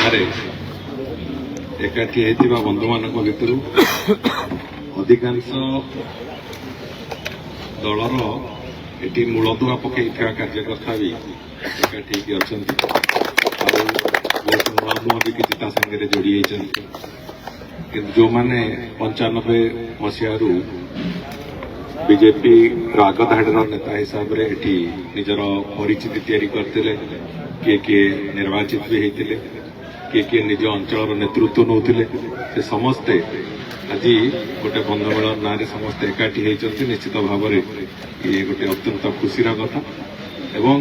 ଗାଁରେ ଏକାଠି ହୋଇଥିବା ବନ୍ଧୁମାନଙ୍କ ଭିତରୁ ଅଧିକାଂଶ ଦଳର ଏଠି ମୂଳଦୁଆ ପକାଇଥିବା କାର୍ଯ୍ୟକର୍ତ୍ତା ବି ଏକାଠି ହେଇକି ଅଛନ୍ତି ଆଉ ବହୁତ ନୂଆ ନୂଆ ବି କିଛି ତା ସାଙ୍ଗରେ ଯୋଡ଼ି ହୋଇଛନ୍ତି। କିନ୍ତୁ ଯେଉଁମାନେ 95 ମସିହାରୁ ବିଜେପି ଆଗଧାଡ଼ିର ନେତା ହିସାବରେ ଏଠି ନିଜର ପରିଚିତି ତିଆରି କରିଥିଲେ, କିଏ କିଏ ନିର୍ବାଚିତ ବି ହେଇଥିଲେ, କିଏ କିଏ ନିଜ ଅଞ୍ଚଳର ନେତୃତ୍ୱ ନେଉଥିଲେ, ସେ ସମସ୍ତେ ଆଜି ଗୋଟେ ବନ୍ଧୁ ମିଳନ ନାଁରେ ସମସ୍ତେ ଏକାଠି ହେଇଛନ୍ତି। ନିଶ୍ଚିତ ଭାବରେ ଇଏ ଗୋଟେ ଅତ୍ୟନ୍ତ ଖୁସିର କଥା ଏବଂ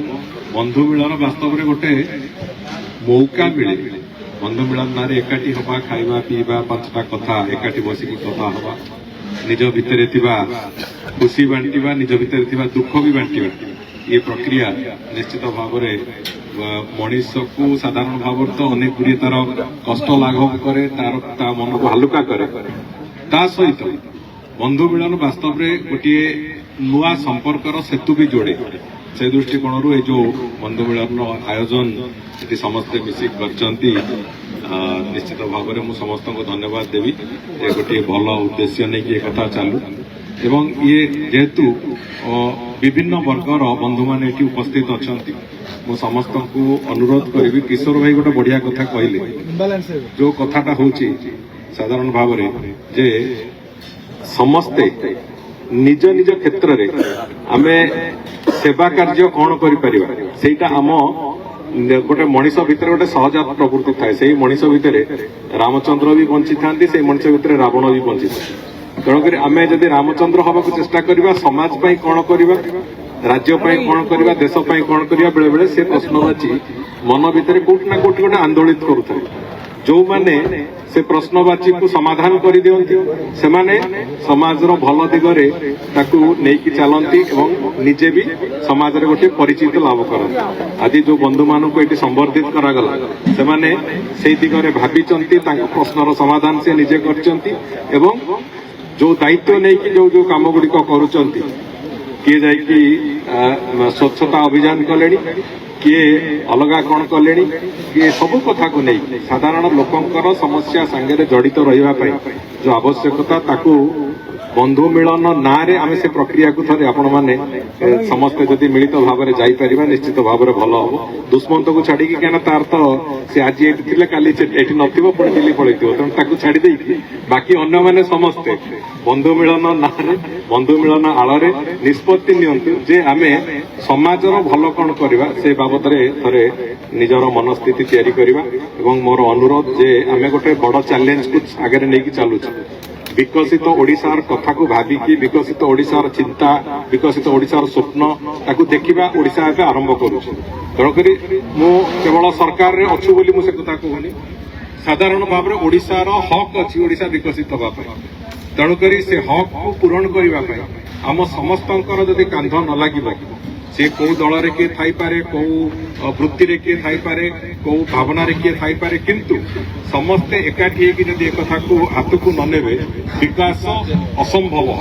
ବନ୍ଧୁ ମିଳନ ବାସ୍ତବରେ ଗୋଟେ ମୌକା ମିଳେ। ବନ୍ଧୁ ମିଳନ ନାଁରେ ଏକାଠି ହେବା, ଖାଇବା ପିଇବା, ପାଞ୍ଚଟା କଥା ଏକାଠି ବସିକି କଥା ହେବା, ନିଜ ଭିତରେ ଥିବା ଖୁସି ବାଣ୍ଟିବା, ନିଜ ଭିତରେ ଥିବା ଦୁଃଖ ବି ବାଣ୍ଟିବା, ये प्रक्रिया निश्चित भाव में मनीष को साधारण भाव तो अनेक गुड़िए तार कष्ट लाघव करे, तार मन को हालुका करे। ता सहित बंधु मिलन वास्तव में गोटे नुआ संपर्कर सेतु भी जोड़े। से दृष्टिकोण ये जो बंधु मिलन आयोजन ये समस्ते मिसिक करचंती, निश्चित भाव में मुझे समस्त को धन्यवाद देवी। ये गोटे भल उद्देश्य नहीं कि कथा चालू एवं ये जेहेतु विभिन्न वर्गर बंधु मैंने उपस्थित अच्छा मु समस्त को अनुरोध करी। किशोर भाई गोटे बढ़िया कथा कहले, जो कथाटा हूँ साधारण भाव में जे समस्ते निज निज क्षेत्र में आमे सेवा कार्य कौन करा आम गोटे मनीष भितर गोटे सहजात प्रवृत्ति थाए। से मनीष भितर रामचंद्र भी बंची था, से मनीष भितर रावण भी बंची था। तेणुक आम जदि रामचंद्र हवा चेष्टा करवा, समाज पाई कौन करवा, राज्य पाई कौन करवा, देश पाई कौन करवा, बेले बेले से प्रश्नवाची मन भितर कोटि ना कोटि गोटे आंदोलित करुए। जो माने से प्रश्नवाची को समाधान कर दियंती से माने समाजर भल दिगरे ताकू नेकी चलती एवं निजे भी समाज रे गोटे परिचित लाभ करती। आज जो बंधु मान को ये संबर्धित करागला से माने से दिगरे भाविचंती, तांको प्रश्नर समाधान से निजे करचंती एवं जो दायित्व नहीं कि जो जो काम गुड़िक करुचंती, किए जाइकी स्वच्छता अभियान कले, किए अलगा कौन कले, किए सबू कथा को नहीं साधारण लोकंकर समस्या सांगे जड़ित रही जो आवश्यकता ताकू बंधु मिलन ना रे आमे से प्रक्रिया को थरे आपण माने समस्ते जदि मिलित भाव में जाइपर निश्चित भाव में भल हम। दुष्मंत को छाड़ी क्या तार तो से आज ये काली ये नथिबो पुणी दिल्ली पलैथिबो, तेणु ताकू छाड़ी देकी बाकी अन्य माने समस्ते बंधु मिलन ना रे बंधु मिलन आଳରେ निष्पत्ति नियंतु जे आमे समाजर भल कौन करवा से बाबद थे निजर मनस्थिति तैयारी करवा। एवं मोर अनुरोध जे आमे गोटे बड़ चैलेंज को आगे नहीं चलुँ, विकसित ओडिशार कथा को भाविकी, विकसित ओडिशार चिंता, विकसित ओडिशार स्वप्न ताकू देखा ओडिशा एवं आरंभ करुच्छे। तेणुक मु केवल सरकार रे अच्छु बोली मुझे कथा कहूनी, साधारण भाव में ओडिशार हक अच्छी ओडिशा विकसित होगापी। तेणुक से हक को पूरण करने आम समस्तंकर जदि कांध न लगे, से कौ दल किए थाईपे, कौ वृत्ति रे किए थाईपे, कौ भावना रे किए थाईपे, किंतु समस्ते एकाठी जदि एक कथा को हाथ को न नेबे विकास असंभव।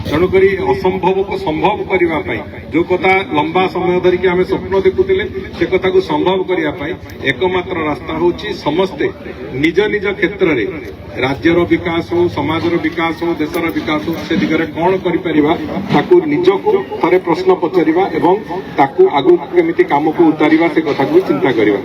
तेणुक असंभव को संभव करने जो कथा लंबा समय धरिकी आम स्वप्न देखुले से कथा को संभव करने एकमात्र रास्ता हूँ समस्ते निज निज क्षेत्र में राज्यर विकास हो, समाजर विकास हो, देशर विकास हो, से दिगरे कौन कर निजको थे प्रश्न पचारिबा एवं ताकू आगु केमिति काम को उतारिबा से कथा को चिंता करबा।